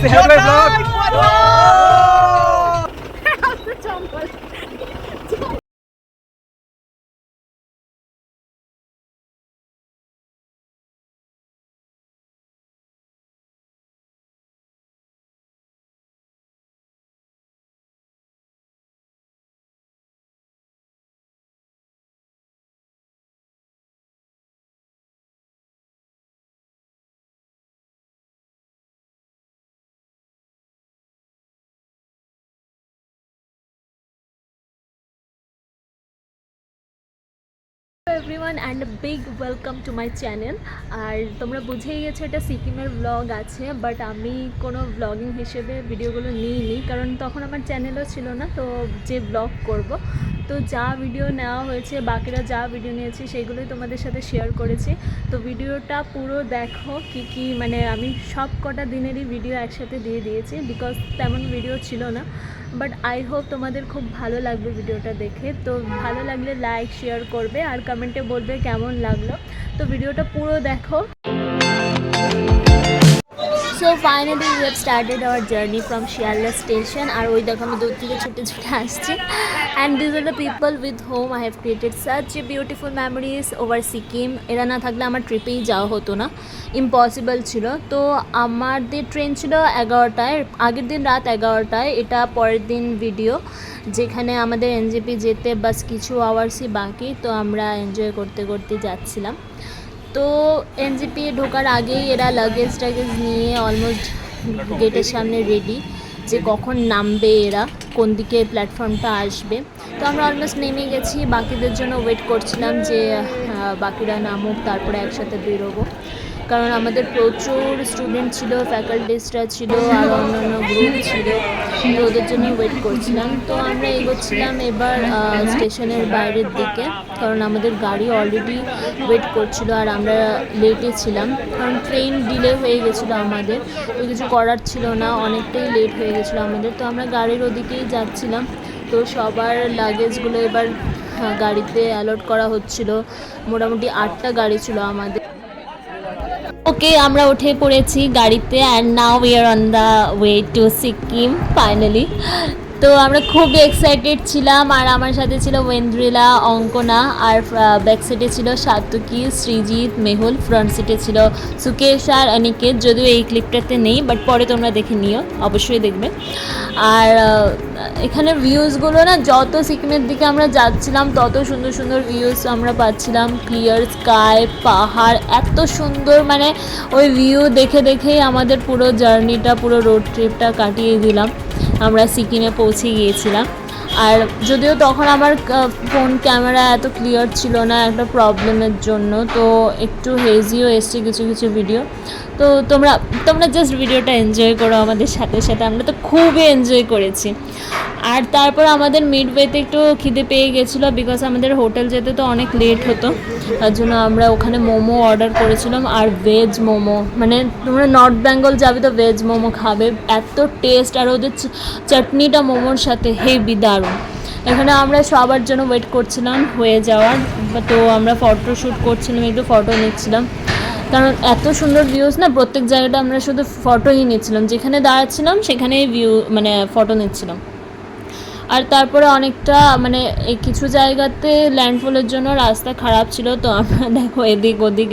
Say hello to my vlog. Everyone and big welcome to my channel. আর তোমরা বুঝেই গেছো এটা সিকিমের ব্লগ আছে, বাট আমি কোনো ব্লগিং হিসেবে ভিডিওগুলো নিইনি, কারণ তখন আমার চ্যানেলও ছিল না। তো যে ব্লগ করব, তো যা ভিডিও নেওয়া হয়েছে, বাকিরা যা ভিডিও নিয়েছি সেগুলোই তোমাদের সাথে শেয়ার করেছি। তো ভিডিওটা পুরো দেখো, কি মানে আমি সব কটা দিনেরই ভিডিও একসাথে দিয়ে দিয়েছি, বিকজ তেমন ভিডিও ছিল না। বাট আই হোপ তোমাদের খুব ভালো লাগবে ভিডিওটা দেখে। তো ভালো লাগলে লাইক শেয়ার করবে আর কমেন্টে বলবে কেমন লাগলো। তো ভিডিওটা পুরো দেখো। So finally we have started our journey from Shialla station. আর ওই দেখো আমি দূর থেকে ছুটে ছুটে আসছি। And these are the people with whom I have created such a beautiful memories over Sikkim. এরা না থাকলে আমার ট্রিপেই যাওয়া হতো না, ইম্পসিবল ছিল। তো আমাদের ট্রেন ছিল 11টায়, আগের দিন রাত 11টায়। এটা পরের দিন ভিডিও, যেখানে আমাদের এনজেপি যেতে বাস কিছু আওয়ার্সই বাকি। তো আমরা এনজয় করতে করতে যাচ্ছিলাম। তো এনজেপি ঢোকার আগেই এরা লাগেজ টাগেজ নিয়ে অলমোস্ট গেটের সামনে রেডি, যে কখন নামবে এরা, কোন দিকে প্ল্যাটফর্মটা আসবে। তো আমরা অলমোস্ট নেমে গেছি, বাকিদের জন্য ওয়েট করছিলাম যে বাকিরা নামুক, তারপরে একসাথে বেরোবো। কারণ আমাদের প্রচুর স্টুডেন্ট ছিল, ফ্যাকাল্টিসরা ছিল, আর অন্যান্য গ্রুপ ছিল, তো ওদের জন্য ওয়েট করছিলাম। তো আমরা এগোচ্ছিলাম এবার স্টেশনের বাইরের দিকে, কারণ আমাদের গাড়ি অলরেডি ওয়েট করছিল আর আমরা লেটে ছিলাম, কারণ ট্রেন ডিলে হয়ে গেছিলো আমাদের। তো কিছু করার ছিল না, অনেকটাই লেট হয়ে গেছিলো আমাদের। তো আমরা গাড়ির ওদিকেই যাচ্ছিলাম। তো সবার লাগেজগুলো এবার গাড়িতে অ্যালট করা হচ্ছিল। মোটামুটি 8টা গাড়ি ছিল আমাদের। ওকে, আমরা উঠে পড়েছি গাড়িতে, and now we are on the way to Sikkim finally. তো আমরা খুব এক্সাইটেড ছিলাম। আর আমার সাথে ছিল ওয়েন্দ্রিলা, অঙ্কনা, আর ব্যাক সিটে ছিল সাত্তুকি, সৃজিত, মেহুল। ফ্রন্ট সিটে ছিল সুকেশ আর অনিকেত, যদিও এই ক্লিপটাতে নেই, বাট পরে তোমরা দেখে নিও, অবশ্যই দেখবে। আর এখানে ভিউজগুলো না, যত সিকিমের দিকে আমরা যাচ্ছিলাম তত সুন্দর সুন্দর ভিউজ আমরা পাচ্ছিলাম। ক্লিয়ার স্কাই, পাহাড়, এত সুন্দর, মানে ওই ভিউ দেখে দেখেই আমাদের পুরো জার্নিটা, পুরো রোড ট্রিপটা কাটিয়ে দিলাম। আমরা সিকিমে পৌঁছে গিয়েছিলাম। আর যদিও তখন আমার ফোন ক্যামেরা এত ক্লিয়ার ছিল না একটা প্রবলেমের জন্য, তো একটু হেজিও এসছে কিছু কিছু ভিডিও। তো তোমরা জাস্ট ভিডিওটা এনজয় করো আমাদের সাথে সাথে। আমরা তো খুবই এনজয় করেছি। আর তারপর আমাদের মিডওয়েতে একটু খিদে পেয়ে গেছিলো, বিকজ আমাদের হোটেল যেতে তো অনেক লেট হতো। তার জন্য আমরা ওখানে মোমো অর্ডার করেছিলাম, আর ভেজ মোমো, মানে তোমরা নর্থ বেঙ্গল যাবে তো ভেজ মোমো খাবে, এত টেস্ট। আর ওদের চাটনিটা মোমোর সাথে হেভি দারুণ। এখানে আমরা সবার জন্য ওয়েট করছিলাম হয়ে যাওয়ার। তো আমরা ফটো শ্যুট করছিলাম, একটু ফটো নিচ্ছিলাম, কারণ এত সুন্দর ভিউজ না, প্রত্যেক জায়গাটা আমরা শুধু ফটোই নিচ্ছিলাম, যেখানে দাঁড়াচ্ছিলাম সেখানেই ভিউ, মানে ফটো নিচ্ছিলাম। আর তারপরে অনেকটা, মানে এই কিছু জায়গাতে ল্যান্ডফলের জন্য রাস্তা খারাপ ছিল, তো আমরা দেখো এদিক ওদিক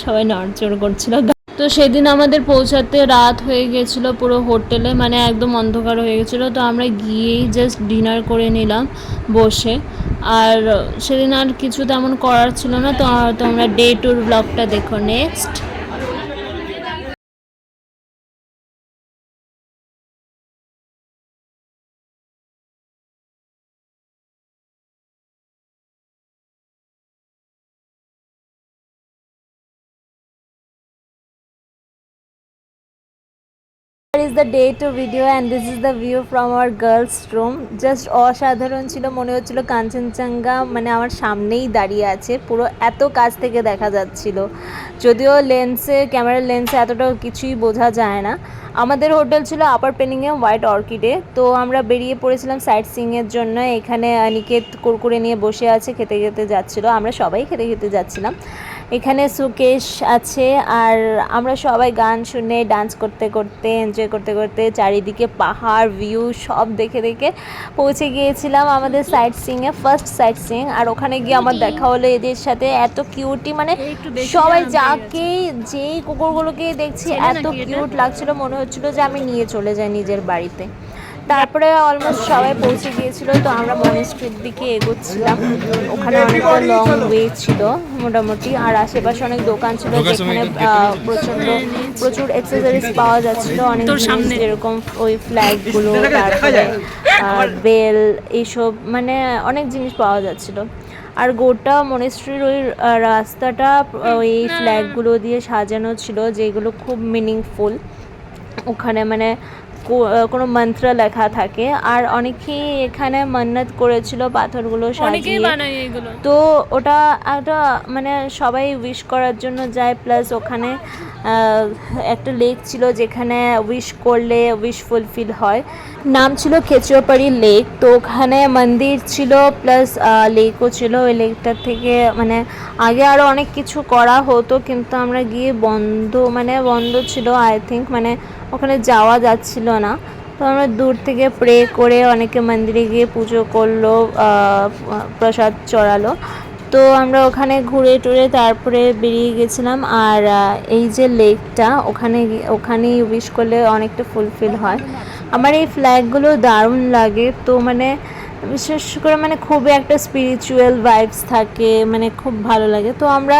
সবাই নড়চড় করছিল। তো সেদিন আমাদের পৌঁছাতে রাত হয়ে গেছিলো পুরো হোটেলে, মানে একদম অন্ধকার হয়ে গেছিলো। তো আমরা গিয়েই জাস্ট ডিনার করে নিলাম বসে। আর সেদিন আর কিছু তেমন করার ছিল না। তো আমরা ডে টুর ব্লগটা দেখো next. Here is the day 2 video and this is the view from our girls room. Just অসাধারণ ছিল, মনে হচ্ছিল কাঞ্চনজঙ্ঘা মানে আমার সামনেই দাঁড়িয়ে আছে, পুরো এত কাছ থেকে দেখা যাচ্ছিল। যদিও ক্যামেরার লেন্সে এতটাও কিছুই বোঝা যায় না। আমাদের হোটেল ছিল আপার পেনিংয়ে হোয়াইট অর্কিডে। তো আমরা বেরিয়ে পড়েছিলাম সাইট সিইংয়ের জন্য। এখানে নিকেত কুরকুরে নিয়ে বসে আছে, খেতে খেতে যাচ্ছিলো, আমরা সবাই খেতে খেতে যাচ্ছিলাম। এখানে সুকেশ আছে আর আমরা সবাই গান শুনে ডান্স করতে করতে এনজয় করতে করতে চারিদিকে পাহাড় ভিউ সব দেখে দেখে পৌঁছে গিয়েছিলাম আমাদের সাইট সিইংয়ে, ফার্স্ট সাইট সিইং। আর ওখানে গিয়ে আমার দেখা হলো এদের সাথে, এত কিউটি, মানে সবাই যাকেই যেই কুকুরগুলোকে দেখছি এত কিউট লাগছিল, মনে হচ্ছিল যে আমি নিয়ে চলে যাই নিজের বাড়িতে। তারপরে অলমোস্ট সবাই পৌঁছে গিয়েছিল, তো আমরা মনেস্ট্রির দিকে এগোচ্ছিলাম। ওখানে অনেকটা লং ওয়ে ছিল মোটামুটি, আর আশেপাশে অনেক দোকান ছিল যেখানে প্রচুর অ্যাক্সেসরিজ পাওয়া যাচ্ছিল, অনেক জিনিস যেরকম ওই ফ্ল্যাগগুলো, তারপরে বেল, এইসব মানে অনেক জিনিস পাওয়া যাচ্ছিল। আর গোটা মনেস্ট্রির ওই রাস্তাটা ওই ফ্ল্যাগগুলো দিয়ে সাজানো ছিল, যেগুলো খুব মিনিংফুল। ওখানে মানে কোনো মন্ত্র লেখা থাকে, আর অনেকেই এখানে মান্নাত করেছিল পাথরগুলো সাজিয়ে, তো ওটা একটা মানে সবাই উইশ করার জন্য যায়। প্লাস ওখানে একটা লেক ছিল যেখানে উইশ করলে উইশ ফুলফিল হয়, নাম ছিল খেচুয়াপাড়ি লেক। তো ওখানে মন্দির ছিল প্লাস লেকও ছিল। ওই লেকটার থেকে মানে আগে আরও অনেক কিছু করা হতো, কিন্তু আমরা গিয়ে বন্ধ ছিল আই থিঙ্ক, মানে ওখানে যাওয়া যাচ্ছিল না। তো আমরা দূর থেকে প্রে করে অনেকে মন্দিরে গিয়ে পুজো করলো, প্রসাদ চড়ালো। তো আমরা ঘুরে টুরে তারপরে বেরিয়ে গেছিলাম। আর এই যে লেকটা, ওখানেই উইশ করলে অনেকটা ফুলফিল হয়। আমার এই ফ্ল্যাগগুলো দারুণ লাগে, তো মানে বিশেষ করে মানে খুবই একটা স্পিরিচুয়াল ভাইবস থাকে, মানে খুব ভালো লাগে। তো আমরা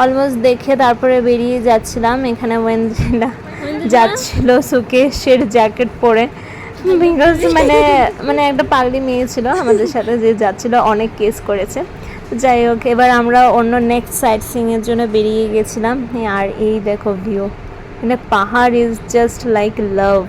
অলমোস্ট দেখে তারপরে বেরিয়ে যাচ্ছিলাম। এখানে ওয়েন্দ্রিলা যাচ্ছিল সুকেশের জ্যাকেট পরে, বিকজ মানে একটা পাগলি মেয়ে ছিল আমাদের সাথে যে যাচ্ছিল, অনেক কেস করেছে। যাই হোক, এবার আমরা অন্য নেক্সট সাইট সিইংয়ের জন্য বেরিয়ে গেছিলাম। আর এই দেখো ভিউ, মানে পাহাড় is just like love.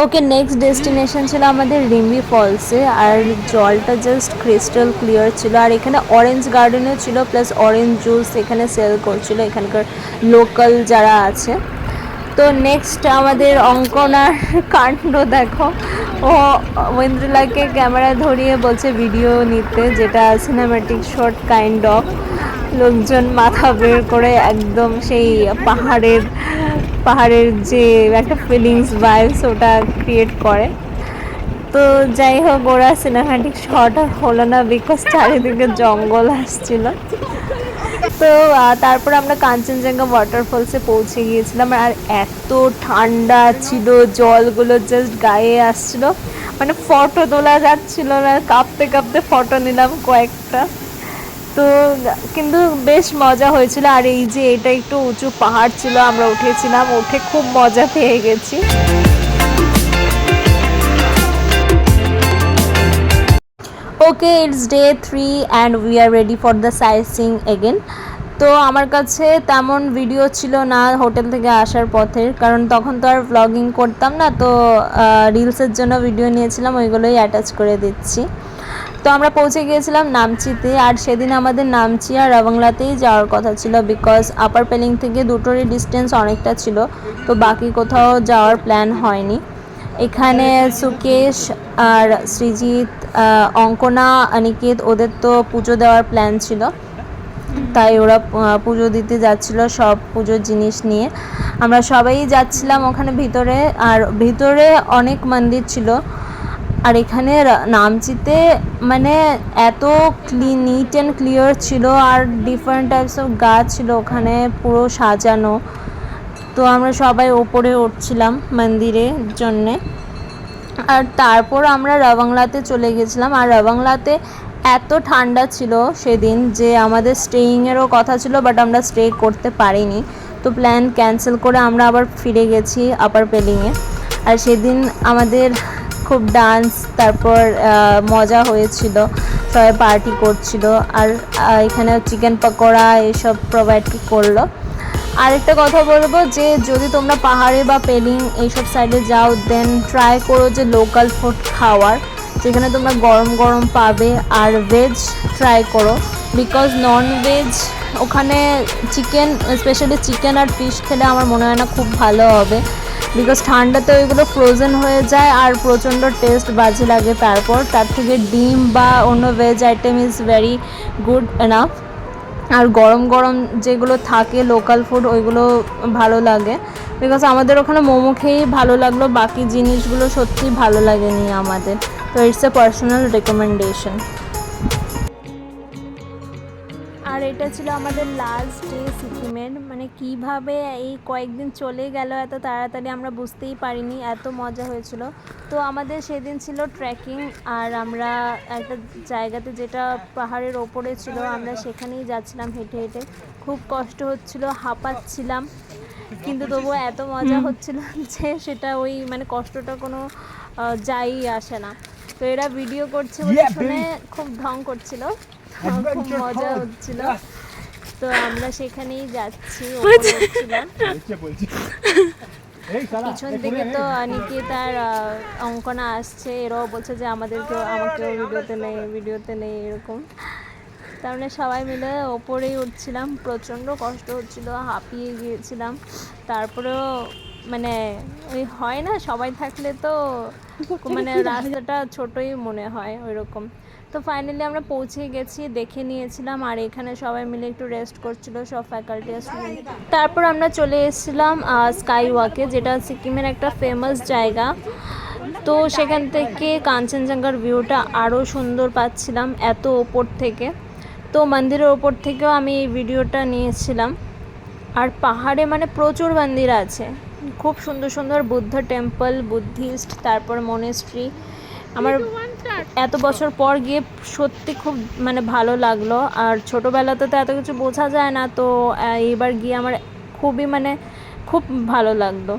Okay, next destination ছিল আমাদের রিম্বি ফলসে। আর জলটা জাস্ট ক্রিস্টাল ক্লিয়ার ছিল, আর এখানে অরেঞ্জ গার্ডেনও ছিল, প্লাস অরেঞ্জ জুস এখানে সেল করছিল এখানকার লোকাল যারা আছে। তো নেক্সট আমাদের অঙ্কনার কাণ্ড দেখো, ও ওয়েন্দ্রিলাকে ক্যামেরা ধরিয়ে বলছে ভিডিও নিতে, যেটা সিনেম্যাটিক শট কাইন্ড অফ। লোকজন মাথা বের করে একদম সেই পাহাড়ের যে একটা ফিলিংস ভাইবস ওটা ক্রিয়েট করে। তো যাই হোক, ওরা সিনেম্যাটিক শট হলো না বিকজ চারিদিকে জঙ্গল আসছিল। তো তারপর আমরা কাঞ্চনজঙ্ঘা ওয়াটারফলসে পৌঁছে গিয়েছিলাম, আর এত ঠান্ডা ছিল, জলগুলো জাস্ট গায়ে আসছিল, মানে ফটো তোলা যাচ্ছিল না, কাঁপতে কাঁপতে ফটো নিলাম কয়েকটা। তো কিন্তু বেশ মজা হয়েছিল। আর এই যে এটা একটু উঁচু পাহাড় ছিল, আমরা উঠেছিলাম, উঠে খুব মজা পেয়ে গেছি। Okay, it's day 3 and we are ready for the sightseeing again. তো আমার কাছে তেমন ভিডিও ছিল না হোটেল থেকে আসার পথের, কারণ তখন তো আর ভ্লগিং করতাম না, তো রিলসের জন্য ভিডিও নিয়েছিলাম, ওইগুলোই অ্যাটাচ করে দিচ্ছি। তো আমরা পৌঁছে গিয়েছিলাম নামচিতে, আর সেদিন আমাদের নামচি আর রাভাংলাতেই যাওয়ার কথা ছিল, বিকজ আপার পেলিং থেকে দুটোরই ডিস্টেন্স অনেকটা ছিল, তো বাকি কোথাও যাওয়ার প্ল্যান হয়নি। এখানে সুকেশ আর সৃজিত, অঙ্কনা, অনিকেত, ওদের তো পুজো দেওয়ার প্ল্যান ছিল, তাই ওরা পুজো দিতে যাচ্ছিল সব পুজোর জিনিস নিয়ে। আমরা সবাই যাচ্ছিলাম ওখানে ভিতরে, আর ভিতরে অনেক মন্দির ছিল। আর এখানে নামচিতে মানে এত নিট অ্যান্ড ক্লিয়ার ছিল, আর ডিফারেন্ট টাইপস অফ গাছ ছিল ওখানে পুরো সাজানো। তো আমরা সবাই ওপরে উঠছিলাম মন্দিরের জন্যে। আর তারপর আমরা রাভাংলাতে চলে গেছিলাম, আর রাভাংলাতে এত ঠান্ডা ছিল সেদিন যে আমাদের স্টেইংয়েরও কথা ছিল, বাট আমরা স্টে করতে পারিনি। তো তো প্ল্যান ক্যান্সেল করে আমরা আবার ফিরে গেছি আপার পেলিংয়ে। আর সেদিন আমাদের খুব ডান্স, তারপর মজা হয়েছিল, সবাই পার্টি করছিল। আর এখানে চিকেন পকোড়া এসব প্রোভাইড করলো। আরেকটা কথা বলবো যে যদি তোমরা পাহাড়ে বা পেলিং এইসব সাইডে যাও, দেন ট্রাই করো যে লোকাল ফুড খাওয়ার, যেখানে তোমরা গরম গরম পাবে। আর ভেজ ট্রাই করো, বিকজ নন ভেজ ওখানে চিকেন, স্পেশালি চিকেন আর ফিশ খেলে আমার মনে হয় না খুব ভালো হবে, বিকজ ঠান্ডাতে ওইগুলো ফ্রোজেন হয়ে যায় আর প্রচণ্ড টেস্ট বাজে লাগে। তারপর তার থেকে ডিম বা অন্য veg item is very good enough. আর গরম গরম যেগুলো থাকে লোকাল ফুড ওইগুলো ভালো লাগে, বিকজ আমাদের ওখানে মোমো খেয়েই ভালো লাগলো, বাকি জিনিসগুলো সত্যিই ভালো লাগেনি আমাদের। তো ইটস এ পার্সোনাল রেকমেন্ডেশন। আর এটা ছিল আমাদের লাস্ট ডে সিকিমের। মানে কিভাবে এই কয়েকদিন চলে গেল এত তাড়াতাড়ি আমরা বুঝতেই পারিনি, এত মজা হয়েছিল। তো আমাদের সেদিন ছিল ট্রেকিং, আর আমরা একটা জায়গাতে যেটা পাহাড়ের ওপরে ছিল, আমরা সেখানেই যাচ্ছিলাম হেঁটে হেঁটে। খুব কষ্ট হচ্ছিল, হাঁপাচ্ছিলাম, কিন্তু তবুও এত মজা হচ্ছিল যে সেটা ওই মানে কষ্টটা কোনো যাই আসে না। তো এরা ভিডিও করছে বলে শুনে খুব ঢং করছিল, খুব মজা হচ্ছিল। তো আমরা সেখানেই যাচ্ছি, পিছন থেকে তো নিকিত আর অঙ্কনা আসছে, এরাও বলছে যে আমাকেও ভিডিওতে নেই এরকম। তার মানে সবাই মিলে ওপরেই উঠছিলাম, প্রচণ্ড কষ্ট হচ্ছিল, হাঁপিয়ে গিয়েছিলাম। তারপরেও মানে ওই হয় না, সবাই থাকলে তো মানে রাস্তাটা ছোটই মনে হয় ওইরকম। তো ফাইনালি আমরা পৌঁছে গেছি, দেখে নিয়েছিলাম, আর এখানে সবাই মিলে একটু রেস্ট করছিল সব ফ্যাকাল্টি আর স্টুডেন্ট। তারপর আমরা চলে এসেছিলাম স্কাই ওয়াকে, যেটা সিকিমের একটা ফেমাস জায়গা। তো সেখান থেকে কাঞ্চনজঙ্ঘার ভিউটা আরও সুন্দর পাচ্ছিলাম এত ওপর থেকে। তো মন্দিরের ওপর থেকেও আমি এই ভিডিওটা নিয়েছিলাম। আর পাহাড়ে মানে প্রচুর মন্দির আছে, খুব সুন্দর সুন্দর বুদ্ধ টেম্পল, বুদ্ধিস্ট, তারপর মনেস্ট্রি। আমার এত বছর পর গিয়ে সত্যি খুব মানে ভালো লাগলো। আর ছোটোবেলাতে তো এত কিছু বোঝা যায় না, তো এইবার গিয়ে আমার খুবই মানে খুব ভালো লাগলো।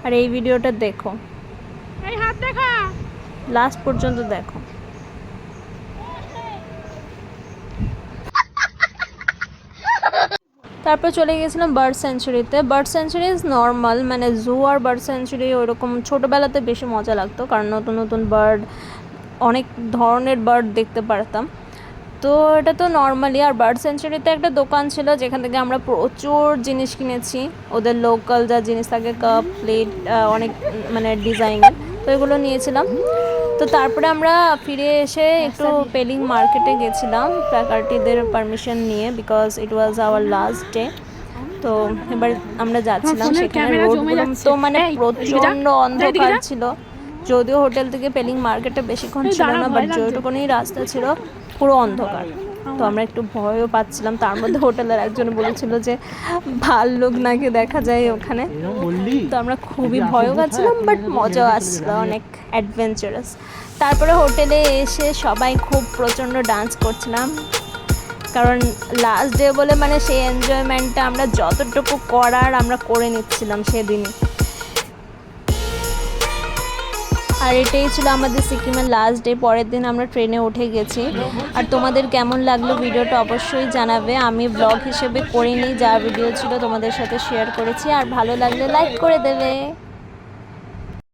আর এই ভিডিওটা দেখো, লাস্ট পর্যন্ত দেখো। তারপর চলে গেছিলাম বার্ড স্যাঞ্চুরিতে। বার্ড স্যাঞ্চুরি ইজ নর্মাল, মানে জু আর বার্ড স্যাঞ্চুরি ওইরকম ছোটোবেলাতে বেশি মজা লাগতো, কারণ নতুন নতুন বার্ড, অনেক ধরনের বার্ড দেখতে পারতাম। তো এটা তো নর্মালি। আর বার্ড স্যাঞ্চুরিতে একটা দোকান ছিল যেখান থেকে আমরা প্রচুর জিনিস কিনেছি, ওদের লোকাল যা জিনিস থাকে, কাপ, প্লেট, অনেক মানে ডিজাইনের, তো এগুলো নিয়েছিলাম। তো তারপরে আমরা ফিরে এসে একটু পেলিং মার্কেটে গেছিলাম ফ্যাকাল্টিদের পারমিশন নিয়ে, because it was our last day. তো এবার আমরা যাচ্ছিলাম সেখানে, রোডগুলো তো মানে প্রচণ্ড অন্ধকার ছিল, যদিও হোটেল থেকে পেলিং মার্কেটে বেশিক্ষণ ছিল না, বাট যেটুকুনি রাস্তা ছিল পুরো অন্ধকার। তো আমরা একটু ভয়ও পাচ্ছিলাম। তার মধ্যে হোটেলের একজন বলেছিল যে ভাল্লুক নাকি দেখা যায় ওখানে, তো আমরা খুবই ভয়ও পাচ্ছিলাম, বাট মজাও আসছিল, অনেক অ্যাডভেঞ্চারাস। তারপরে হোটেলে এসে সবাই খুব প্রচণ্ড ডান্স করছিলাম, কারণ লাস্ট ডে বলে মানে সেই এনজয়মেন্টটা আমরা যতটুকু করার আমরা করে নিচ্ছিলাম সেদিনই। আর এটাই ছিল আমাদের সিকিমের লাস্ট ডে। পরের দিন আমরা ট্রেনে উঠে গেছি। আর তোমাদের কেমন লাগলো ভিডিওটা অবশ্যই জানাবে। আমি ব্লগ হিসেবে করিনি, যা ভিডিও ছিল তোমাদের সাথে শেয়ার করেছি। আর ভালো লাগলে লাইক করে দেবে।